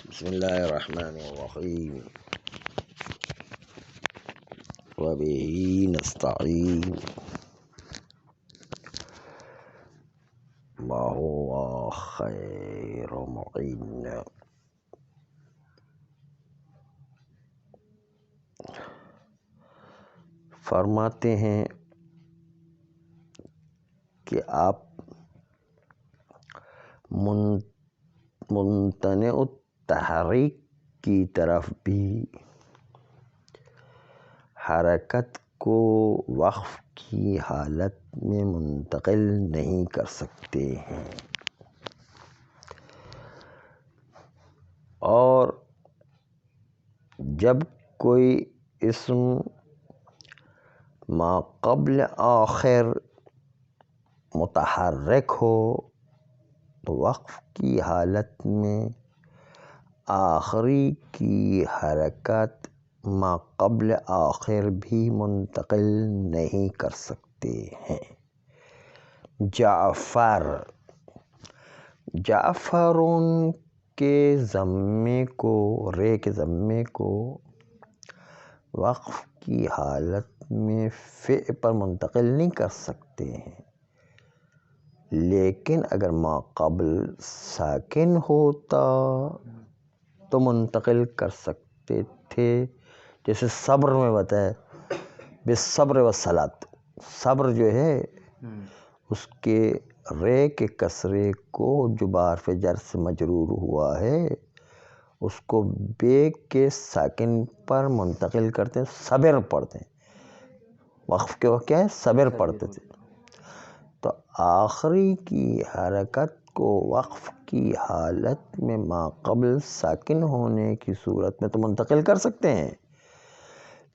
بسم اللہ الرحمن الرحیم وبہ نستعین وہو خیر معین۔ فرماتے ہیں کہ آپ ممتنع التحریک کی طرف بھی حرکت کو وقف کی حالت میں منتقل نہیں کر سکتے ہیں، اور جب کوئی اسم ما قبل آخر متحرک ہو تو وقف کی حالت میں آخری کی حرکت ما قبل آخر بھی منتقل نہیں کر سکتے ہیں۔ جعفرون کے ضمے کو رے کے ضمے کو وقف کی حالت میں فعل پر منتقل نہیں کر سکتے ہیں، لیکن اگر ما قبل ساکن ہوتا تو منتقل کر سکتے تھے، جیسے صبر میں بتایا بالصبر والصلاۃ۔ صبر جو ہے اس کے رے کے کسرے کو جو بحرف جر سے مجرور ہوا ہے اس کو بے کے ساکن پر منتقل کرتے ہیں، صبر پڑھتے ہیں۔ وقف کے وقت کیا ہے؟ صبر پڑھتے تھے، تو آخری کی حرکت کو وقف کی حالت میں ما قبل ساکن ہونے کی صورت میں تو منتقل کر سکتے ہیں،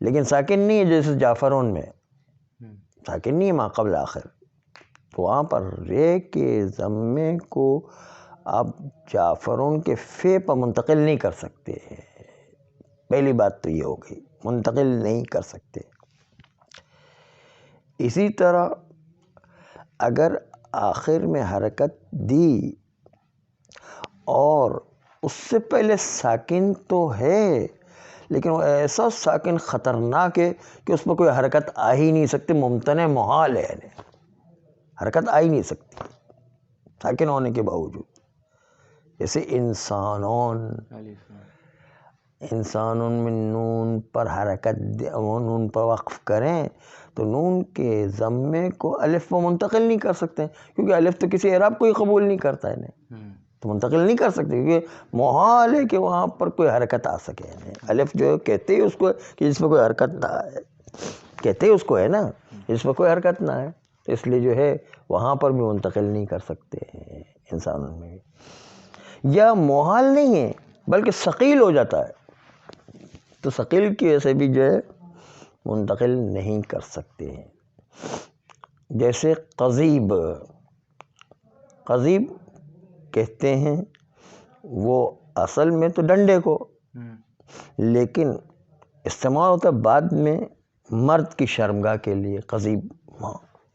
لیکن ساکن نہیں ہے، جیسے جعفرون میں ساکن نہیں ہے ما قبل آخر، تو وہاں پر رے کے ضمے کو آپ جعفرون کے فے پر منتقل نہیں کر سکتے ہیں۔ پہلی بات تو یہ ہو گئی، منتقل نہیں کر سکتے۔ اسی طرح اگر آخر میں حرکت دی اور اس سے پہلے ساکن تو ہے، لیکن وہ ایسا ساکن خطرناک ہے کہ اس پر کوئی حرکت آ ہی نہیں سکتی، ممتنع محال ہے، یعنی حرکت آ ہی نہیں سکتی ساکن ہونے کے باوجود، جیسے انسانون میں نون پر حرکت نون پر وقف کریں تو نون کے ضمے کو الف پر منتقل نہیں کر سکتے، کیونکہ الف تو کسی اعراب کو ہی قبول نہیں کرتا ہے، تو منتقل نہیں کر سکتے، کیونکہ محال ہے کہ وہاں پر کوئی حرکت آ سکے۔ الف جو کہتے ہی اس کو کہ جس پر کوئی حرکت نہ آئے، کہتے ہی اس کو ہے نا جس پر کوئی حرکت نہ آئے، تو اس لیے جو ہے وہاں پر بھی منتقل نہیں کر سکتے ہیں انسانوں میں بھی۔ یا محال نہیں ہے بلکہ ثقیل ہو جاتا ہے، تو ثقیل کی وجہ سے بھی جو ہے منتقل نہیں کر سکتے ہیں، جیسے قضیب کہتے ہیں وہ اصل میں تو ڈنڈے کو، لیکن استعمال ہوتا ہے بعد میں مرد کی شرمگاہ کے لیے، قضیب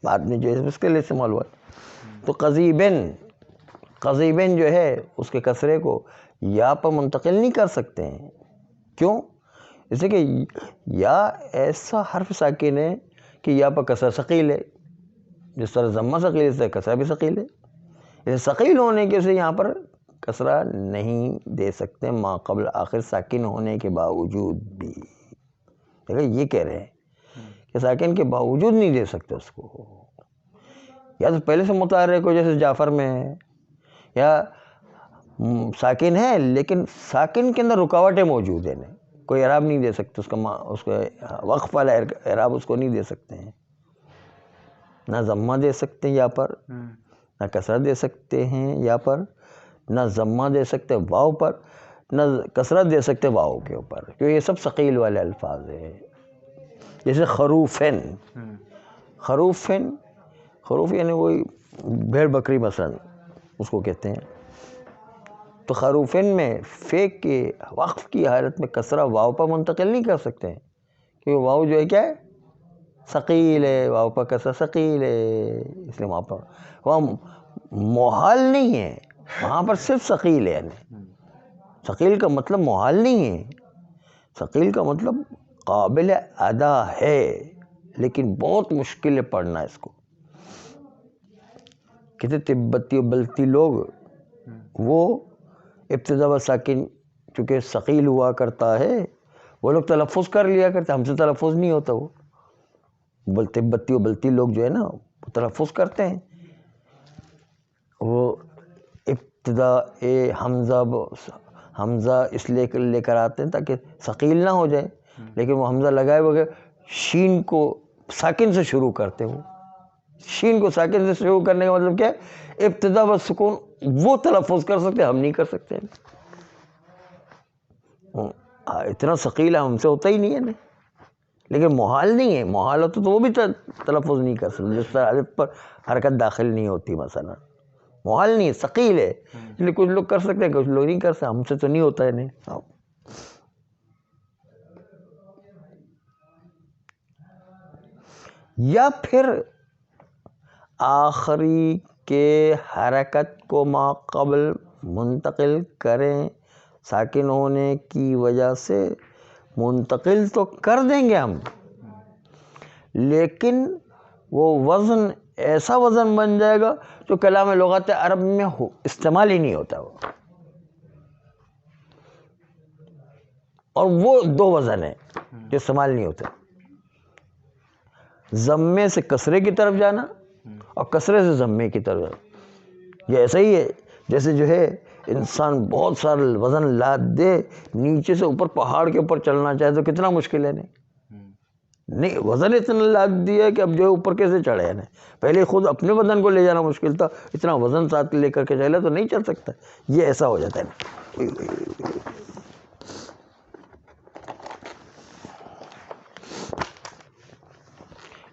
بعد میں جو ہے اس کے لیے استعمال ہوا ہے، تو قضیبن جو ہے اس کے کسرے کو یا پر منتقل نہیں کر سکتے ہیں۔ کیوں؟ اس لیے کہ یا ایسا حرف ساکن ہے کہ یا پر کسرہ ثقیل ہے، جس طرح ضمہ ثقیل ہے اس طرح کسرہ بھی ثقیل ہے، اس ثقیل ہونے کے سے یہاں پر کسرہ نہیں دے سکتے ما قبل آخر ساکن ہونے کے باوجود بھی۔ دیکھیں یہ کہہ رہے ہیں کہ ساکن کے باوجود نہیں دے سکتے اس کو، یا تو پہلے سے متحرک ہو جیسے جعفر میں ہے، یا ساکن ہے لیکن ساکن کے اندر رکاوٹیں موجود ہیں، کوئی اعراب نہیں دے سکتے اس کو وقف والا اعراب اس کو نہیں دے سکتے ہیں، نہ ضمہ دے سکتے ہیں یا پر، نہ کسرہ دے سکتے ہیں یا پر، نہ ضمہ دے سکتے واو پر، نہ کسرہ دے سکتے واو کے اوپر، کیونکہ یہ سب ثقیل والے الفاظ ہیں۔ جیسے خروف یعنی وہی بھیڑ بکری مثلا اس کو کہتے ہیں، تو خروفن میں فے کے وقف کی حالت میں کسرہ واو پر منتقل نہیں کر سکتے ہیں، کیونکہ واو جو ہے کیا ہے؟ ثقیل ہے، واو پر کسرہ ثقیل ہے، اس لیے وہاں محال نہیں ہے، وہاں پر صرف ثقیل ہے، یعنی ثقیل کا مطلب محال نہیں ہے، ثقیل کا مطلب قابل ادا ہے لیکن بہت مشکل ہے پڑھنا اس کو. کہتے تبتی و بلتی لوگ وہ ابتدا و ساکن چونکہ ثقیل ہوا کرتا ہے وہ لوگ تلفظ کر لیا کرتے، ہم سے تلفظ نہیں ہوتا. وہ تبتی و بلتی لوگ جو ہے نا وہ تلفظ کرتے ہیں، وہ ابتدا حمزہ اس لیے لے کر آتے ہیں تاکہ ثقیل نہ ہو جائے، لیکن وہ حمزہ لگائے بغیر شین کو ساکن سے شروع کرتے ہیں. وہ شین کو ساکن سے شروع کرنے کا مطلب کیا ہے؟ ابتدا و سکون وہ تلفظ کر سکتے، ہم نہیں کر سکتے. اتنا ثقیل ہم سے ہوتا ہی نہیں ہے نا. لیکن محال نہیں ہے، محال ہوتا تو وہ بھی تلفظ نہیں کر سکتے، جس طرح الف پر حرکت داخل نہیں ہوتی مثلا. محال نہیں ہے، ثقیل ہے، اس لیے کچھ لوگ کر سکتے ہیں کچھ لوگ نہیں کر سکتے، ہم سے تو نہیں ہوتا ہے. نہیں یا پھر آخری کے حرکت کو ما قبل منتقل کریں، ساکن ہونے کی وجہ سے منتقل تو کر دیں گے ہم، لیکن وہ وزن ایسا وزن بن جائے گا جو کلام لغت عرب میں استعمال ہی نہیں ہوتا. وہ اور وہ دو وزن ہیں جو استعمال نہیں ہوتے، ضمے سے کسرے کی طرف جانا اور کسرے سے ضمے کی طرف جانا. یہ ایسا ہی ہے جیسے جو ہے انسان بہت سارا وزن لاد دے، نیچے سے اوپر پہاڑ کے اوپر چلنا چاہے تو کتنا مشکل ہے. نہیں وزن اتنا لاد دیا کہ اب جو ہے اوپر کیسے چڑھے. پہلے خود اپنے بدن کو لے جانا مشکل تھا، اتنا وزن ساتھ لے کر کے چلے تو نہیں چل سکتا. یہ ایسا ہو جاتا ہے.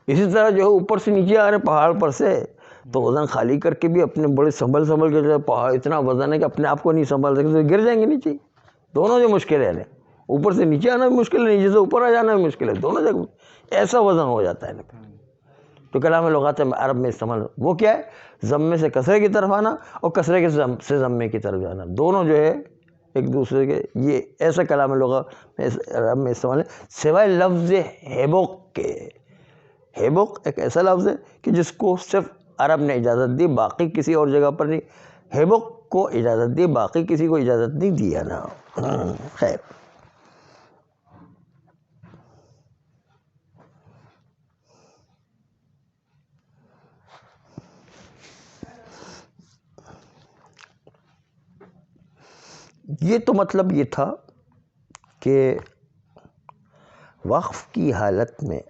اسی طرح جو ہے اوپر سے نیچے آ رہے پہاڑ پر سے تو وزن خالی کر کے بھی اپنے بڑے سنبھل کے جو ہے پہاڑ اتنا وزن ہے کہ اپنے آپ کو نہیں سنبھال سکتے تو گر جائیں گے نیچے. دونوں جو مشکل ہے، اوپر سے نیچے آنا بھی مشکل ہے، نیچے سے اوپر آ جانا بھی مشکل ہے، دونوں جگہ ایسا وزن ہو جاتا ہے. تو کلام لغات عرب میں استعمال وہ کیا ہے؟ ضمے سے کسرے کی طرف آنا اور کسرے سے ضمے کی طرف جانا، دونوں جو ہے ایک دوسرے کے. یہ ایسا کلام لغات عرب میں استعمال ہے سوائے لفظ ہیبوق کے. ہیبوق ایک ایسا لفظ ہے کہ جس کو صرف عرب نے اجازت دی، باقی کسی اور جگہ پر نہیں. ہیبوق کو اجازت دی، باقی کسی کو اجازت نہیں دیا نا. خیر یہ تو مطلب یہ تھا کہ وقف کی حالت میں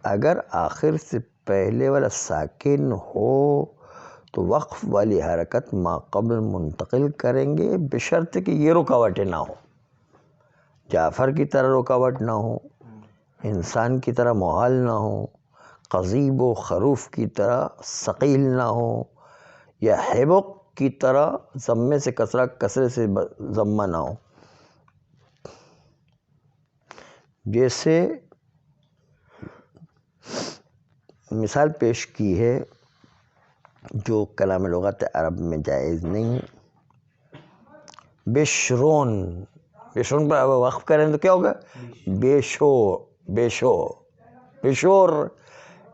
اگر آخر سے پہلے والا ساکن ہو تو وقف والی حرکت ما قبل منتقل کریں گے بشرط کہ یہ رکاوٹیں نہ ہو. جعفر کی طرح رکاوٹ نہ ہو، انسان کی طرح محال نہ ہو، قضیب و خروف کی طرح ثقیل نہ ہو، یا ہیبوق کی طرح ضمے سے کسرہ کسرے سے ضمہ نہ ہو. جیسے مثال پیش کی ہے جو کلام لغت عرب میں جائز نہیں. بشرون پر وقف کریں تو کیا ہوگا؟ بشور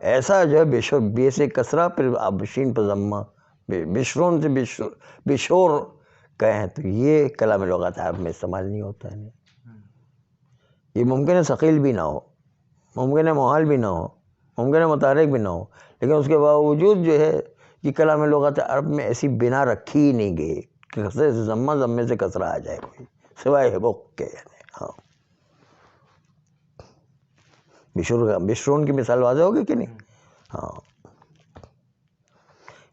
ایسا جو ہے بشور، بے سے کسرہ پھر شین پر ضمہ، بشرون سے بشور کہیں تو یہ کلام لغت عرب میں استعمال نہیں ہوتا ہے. یہ ممکن ہے ثقیل بھی نہ ہو، ممکن ہے محال بھی نہ ہو، ممکن ہے متحرک بھی نہ ہو، لیکن اس کے باوجود جو ہے یہ کلام لغت عرب میں ایسی بنا رکھی ہی نہیں گئی کہ کسرے سے ضمہ ضمے سے کسرہ آ جائے کوئی، سوائے ہیبوق کے. ہاں بشرون کی مثال واضح ہوگی کہ نہیں؟ ہاں.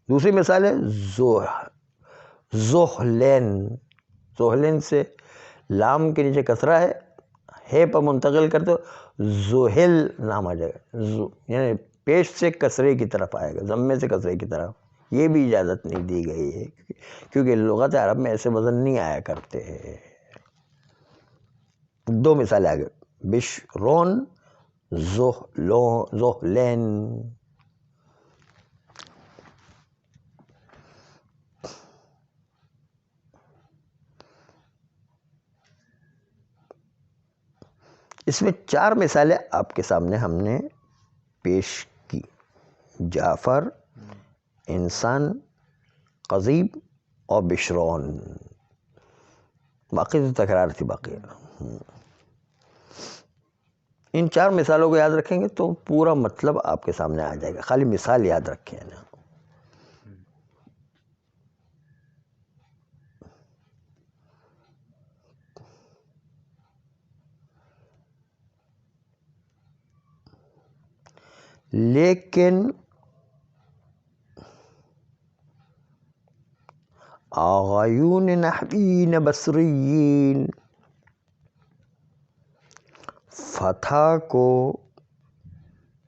دوسری مثال ہے زحلین سے لام کے نیچے کسرہ ہے پر منتقل کرتے ہو زحل نام آ جائے گا، یعنی پیش سے کسرے کی طرف آئے گا، ضمے سے کسرے کی طرف. یہ بھی اجازت نہیں دی گئی ہے کیونکہ لغت عرب میں ایسے وزن نہیں آیا کرتے ہیں. دو مثالیں آگے، بشرون زحلین. اس میں 4 مثالیں آپ کے سامنے ہم نے پیش کی، جعفر، انسان، قضیب اور بشرون. باقی تو تکرار تھی باقی. ان 4 مثالوں کو یاد رکھیں گے تو پورا مطلب آپ کے سامنے آ جائے گا. خالی مثال یاد رکھیں نا. لیکن آغایون نحوین بصریین فتح کو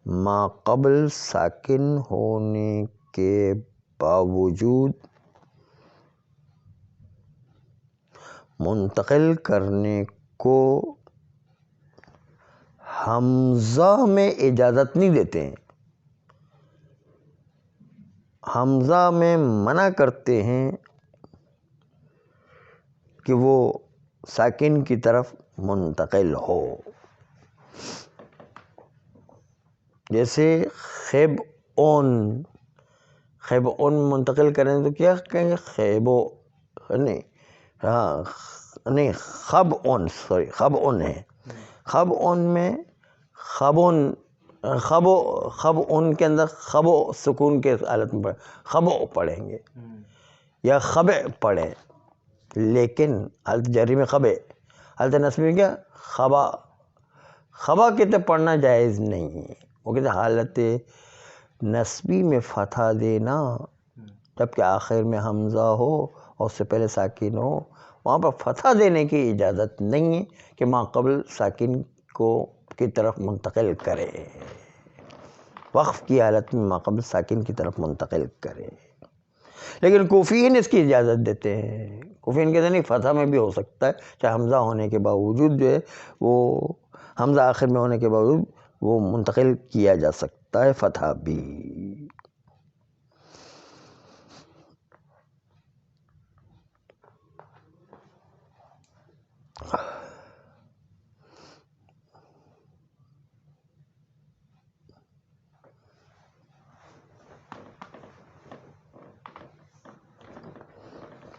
ما قبل ساکن ہونے کے باوجود منتقل کرنے کو حمزہ میں اجازت نہیں دیتے ہیں، حمزہ میں منع کرتے ہیں کہ وہ ساکن کی طرف منتقل ہو. جیسے خیب اون منتقل کریں تو کیا کہیں گے؟ نہیں خب اون ہے. خب اون میں خب اون کے اندر خب سکون کے حالت میں خب پڑھیں گے یا خب پڑھیں، لیکن حالت جری میں خب، حالت نصبی میں کیا؟ خبا کہتے پڑھنا جائز نہیں ہے. وہ کہتے حالت نصبی میں فتح دینا جبکہ آخر میں حمزہ ہو اور اس سے پہلے ساکن ہو، وہاں پر فتح دینے کی اجازت نہیں ہے کہ ما قبل ساکن کی طرف منتقل کرے. وقف کی حالت میں ما قبل ساکن کی طرف منتقل کرے. لیکن کوفیین اس کی اجازت دیتے ہیں. کوفیین کہتے ہیں نہیں، فتح میں بھی ہو سکتا ہے، چاہے حمزہ ہونے کے باوجود جو ہے وہ حمزہ آخر میں ہونے کے باوجود وہ منتقل کیا جا سکتا ہے فتح بھی.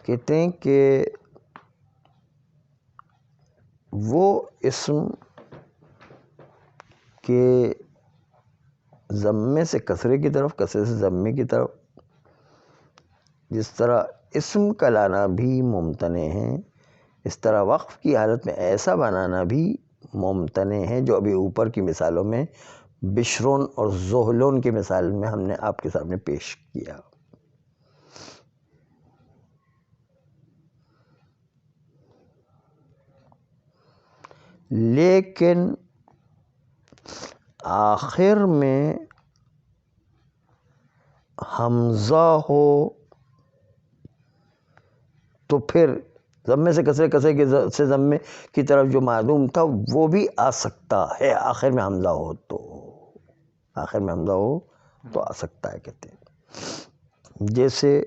کہتے ہیں کہ وہ اسم کے ضمے سے کسرے کی طرف، کسرے سے ضمے کی طرف، جس طرح اسم کا لانا بھی ممتنع ہے، اس طرح وقف کی حالت میں ایسا بنانا بھی ممتنع ہے، جو ابھی اوپر کی مثالوں میں بشرون اور زہلون کی مثال میں ہم نے آپ کے سامنے پیش کیا. لیکن آخر میں حمزہ ہو تو پھر ضمے سے کسرے، کسرے سے ضمے کی طرف جو معدوم تھا وہ بھی آ سکتا ہے. آخر میں حمزہ ہو تو آ سکتا ہے. کہتے ہیں جیسے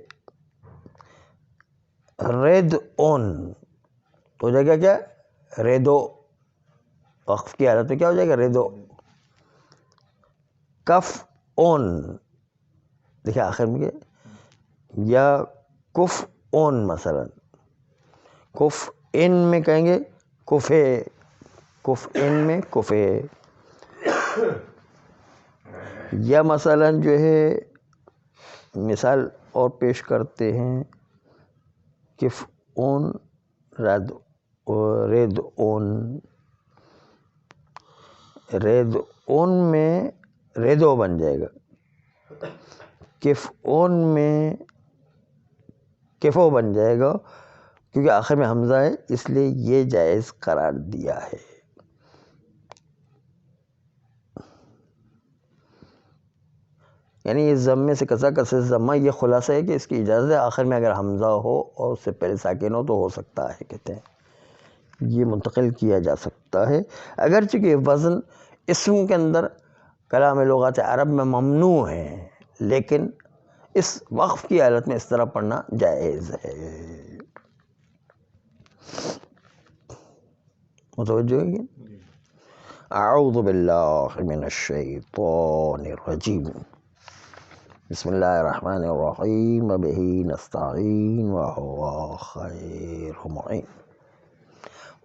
رید اون تو ہو جائے گا کیا؟ ریدو. وقف کی حالت میں کیا ہو جائے گا؟ ریدو. کف اون، دیکھیں آخر میں کیا، یا کف اون، مثلا کف ان میں کہیں گے کفے، کف ان میں کفے. یا مثلا جو ہے مثال اور پیش کرتے ہیں کف اون رید اون. رید اون میں ریدو بن جائے گا، کف اون میں کفو بن جائے گا، کیونکہ آخر میں حمزہ ہے اس لیے یہ جائز قرار دیا ہے. یعنی یہ ضمے سے کسرہ، کسرے سے ضمہ، یہ خلاصہ ہے کہ اس کی اجازت ہے آخر میں اگر حمزہ ہو اور اس سے پہلے ساکن ہو تو ہو سکتا ہے. کہتے ہیں یہ منتقل کیا جا سکتا ہے، اگرچہ کہ وزن اسم کے اندر کلام لغات عرب میں ممنوع ہے، لیکن اس وقف کی حالت میں اس طرح پڑھنا جائز ہے. متوجہ ہے کہ اعوذ باللہ من الشیطان الرجیم بسم اللہ الرحمن الرحیم وبہ نستعین وہو خیر معین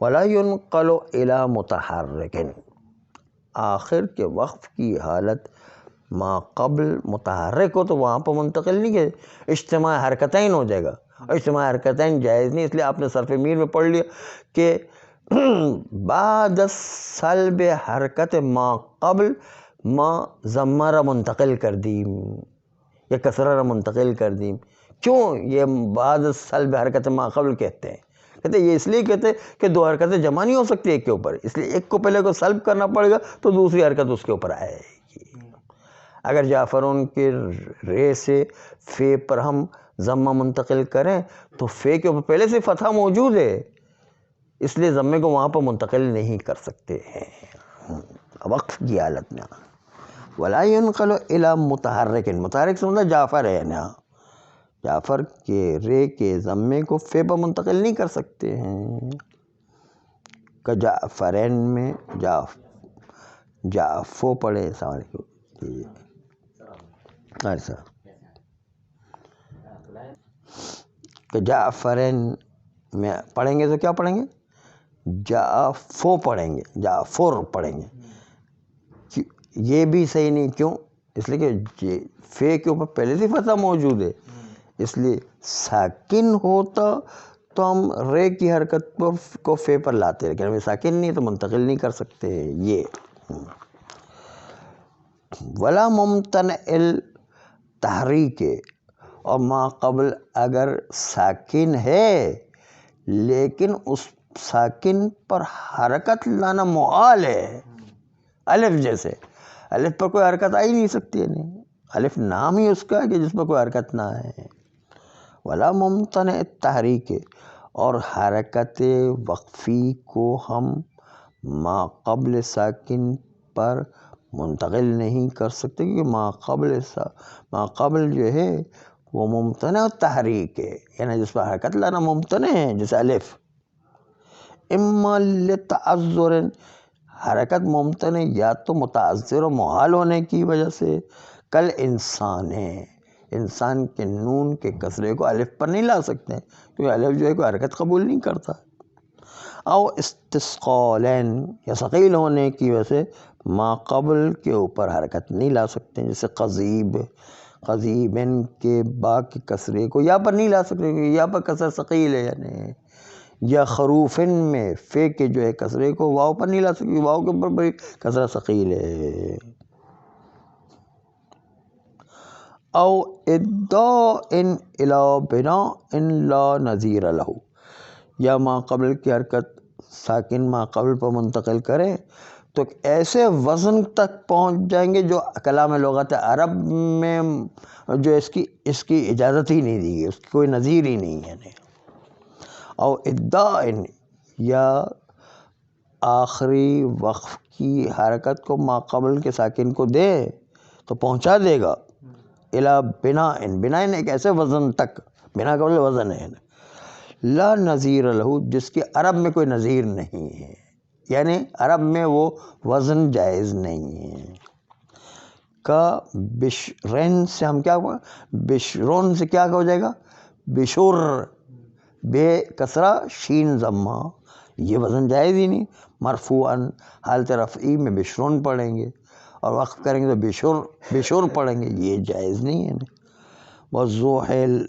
ولا ينقل الی متحرک، آخر کے وقف کی حالت ما قبل متحرک ہو تو وہاں پر منتقل نہیں کہ اجتماع حرکتین ہو جائے گا، اجتماع حرکتین جائز نہیں، اس لیے آپ نے صرف میر میں پڑھ لیا کہ بعد سلب حرکت ما قبل ما ضمہ را منتقل کر دیم یا کسرہ را منتقل کر دیم۔ کیوں یہ بعد سلب حرکت ما قبل کہتے ہیں؟ کہتے ہیں یہ اس لیے کہتے ہیں کہ دو حرکتیں جمع نہیں ہو سکتی ایک کے اوپر، اس لیے ایک کو پہلے کو سلب کرنا پڑے گا تو دوسری حرکت اس کے اوپر آئے گی۔ اگر جعفرون کے رے سے فے پر ہم ضمہ منتقل کریں تو فے کے اوپر پہلے سے فتحہ موجود ہے، اس لیے ضمے کو وہاں پر منتقل نہیں کر سکتے ہیں وقف کی حالت میں۔ ولا ينقل الى متحرک، متحرک سے مطلب جعفر ہے نا، جعفر کے رے کے ضمے کو فے پر منتقل نہیں کر سکتے ہیں۔ کہ جعفرین میں جعفو پڑھے، السلام علیکم، ایسا کہ جعفرین میں پڑھیں گے تو کیا پڑھیں گے؟ جعفو پڑھیں گے، جعفر پڑھیں گے، یہ بھی صحیح نہیں۔ کیوں؟ اس لیے کہ فے کے اوپر پہلے سے فتحہ موجود ہے، اس لیے ساکن ہوتا تو ہم رے کی حرکت کو فے پر لاتے، لیکن ہمیں ساکن نہیں تو منتقل نہیں کر سکتے یہ۔ ولا ممتنع التحریک، اور ما قبل اگر ساکن ہے لیکن اس ساکن پر حرکت لانا محال ہے، الف جیسے، الف پر کوئی حرکت آ ہی نہیں سکتی ہے، الف نام ہی اس کا ہے کہ جس پر کوئی حرکت نہ ہے۔ ولا ممتنع التحریک، اور حرکت وقفی کو ہم ما قبل ساکن پر منتقل نہیں کر سکتے، کیونکہ ما قبل جو ہے وہ ممتنع التحریک ہے، یعنی جس پر حرکت لانا ممتنع ہے، جیسے الف۔ اما لتعذر، حرکت ممتنع یا تو متعذر و محال ہونے کی وجہ سے، کل انسان ہے، انسان کے نون کے کسرے کو الف پر نہیں لا سکتے کیونکہ الف جو ہے کوئی حرکت قبول نہیں کرتا۔ او استثقالین، یا ثقیل ہونے کی وجہ سے ما قبل کے اوپر حرکت نہیں لا سکتے، جیسے قضیب، قضیبن کے با کے کسرے کو یا پر نہیں لا سکتے کیونکہ یا پر کسر ثقیل ہے، یعنی یا خروفن میں فے کے جو ہے کسرے کو واو پر نہیں لا سکتے، واو کے اوپر بڑی کسرہ ثقیل ہے۔ او ادعاء الی بناء لا نظیر لہ، یا ما قبل کی حرکت ساکن ما قبل پر منتقل کریں تو ایسے وزن تک پہنچ جائیں گے جو کلام لغت عرب میں جو اس کی اجازت ہی نہیں دی گئی، اس کی کوئی نظیر ہی نہیں ہے۔ او ادعاء، یا آخری وقف کی حرکت کو ما قبل کے ساکن کو دے تو پہنچا دے گا الی بناء، بناء ایک ایسے وزن تک، بنا کا مطلب وزن ہے، لا نظیر لہ، جس کی عرب میں کوئی نظیر نہیں ہے، یعنی عرب میں وہ وزن جائز نہیں ہے۔ کا بشرین سے ہم کیا، بشرون سے کیا ہو جائے گا؟ بشر، بے کسرہ شین ضمہ، یہ وزن جائز ہی نہیں۔ مرفوعاً حالت رفعی میں بشرون پڑھیں گے اور وقف کریں گے تو بشر پڑھیں گے، یہ جائز نہیں ہے۔ وزحل،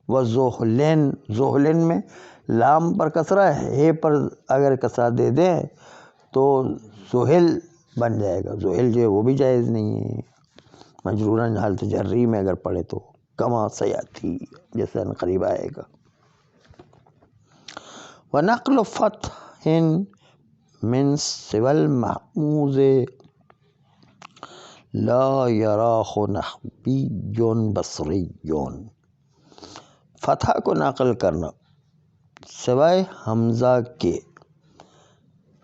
وزحلین، زحلین میں لام پر کسرہ ہے پر اگر کسرہ دے دیں تو زحل بن جائے گا، زحل جو ہے وہ بھی جائز نہیں ہے۔ مجروراً حالت جری میں اگر پڑھے تو کما سیاتی، جیسے قریب آئے گا۔ ونقل فتح من سوى المحموز لا یراہ نحوی بصری، فتح کو نقل کرنا سوائے حمزہ کے،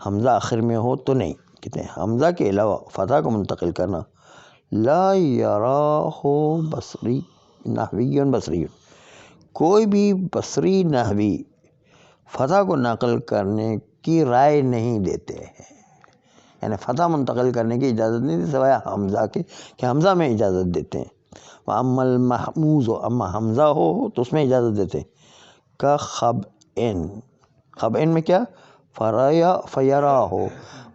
حمزہ آخر میں ہو تو نہیں، کہتے ہیں حمزہ کے علاوہ فتح کو منتقل کرنا، لا یراہ بصری، نحوی بصری، کوئی بھی بصری نحوی فتح کو نقل کرنے کی رائے نہیں دیتے ہیں، یعنی فتح منتقل کرنے کی اجازت نہیں تھی سوائے حمزہ کے، کہ حمزہ میں اجازت دیتے ہیں. وَأَمَّا الْمَحْمُوزُ، اما حمزہ ہو تو اس میں اجازت دیتے ہیں. کا خبئن، خبئن میں کیا فیرا ہو،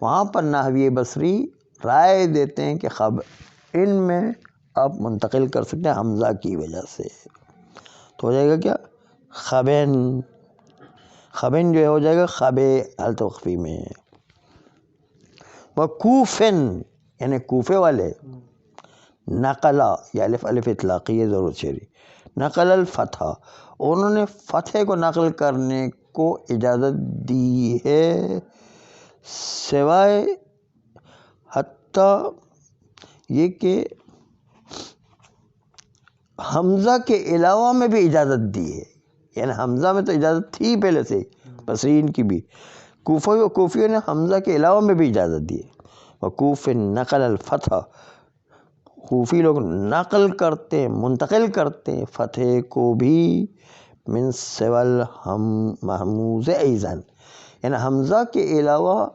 وہاں پر نحوی بصری رائے دیتے ہیں کہ خبئن میں آپ منتقل کر سکتے ہیں حمزہ کی وجہ سے، تو ہو جائے گا کیا خبین. خبین جو ہے ہو جائے گا خبے حالت وقفی میں. وَکوفن یعنی کوفے والے، نقلا، یہ الف الف اطلاقی ہے ضرورت شعری، نقل الفتح، انہوں نے فتح کو نقل کرنے کو اجازت دی ہے، سوائے حتیٰ یہ کہ حمزہ کے علاوہ میں بھی اجازت دی ہے. یعنی حمزہ میں تو اجازت تھی پہلے سے بصرین کی بھی، کوفیوں نے حمزہ کے علاوہ میں بھی اجازت دی ہے. وقوف نقل الفتح، کوفی لوگ نقل کرتے منتقل کرتے فتح کو بھی من سوال محموز ایزن، یعنی حمزہ کے علاوہ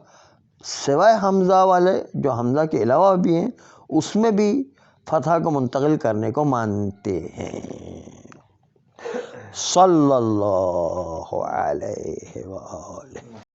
سوائے حمزہ والے جو حمزہ کے علاوہ بھی ہیں اس میں بھی فتح کو منتقل کرنے کو مانتے ہیں. صلی اللہ علیہ وآلہ.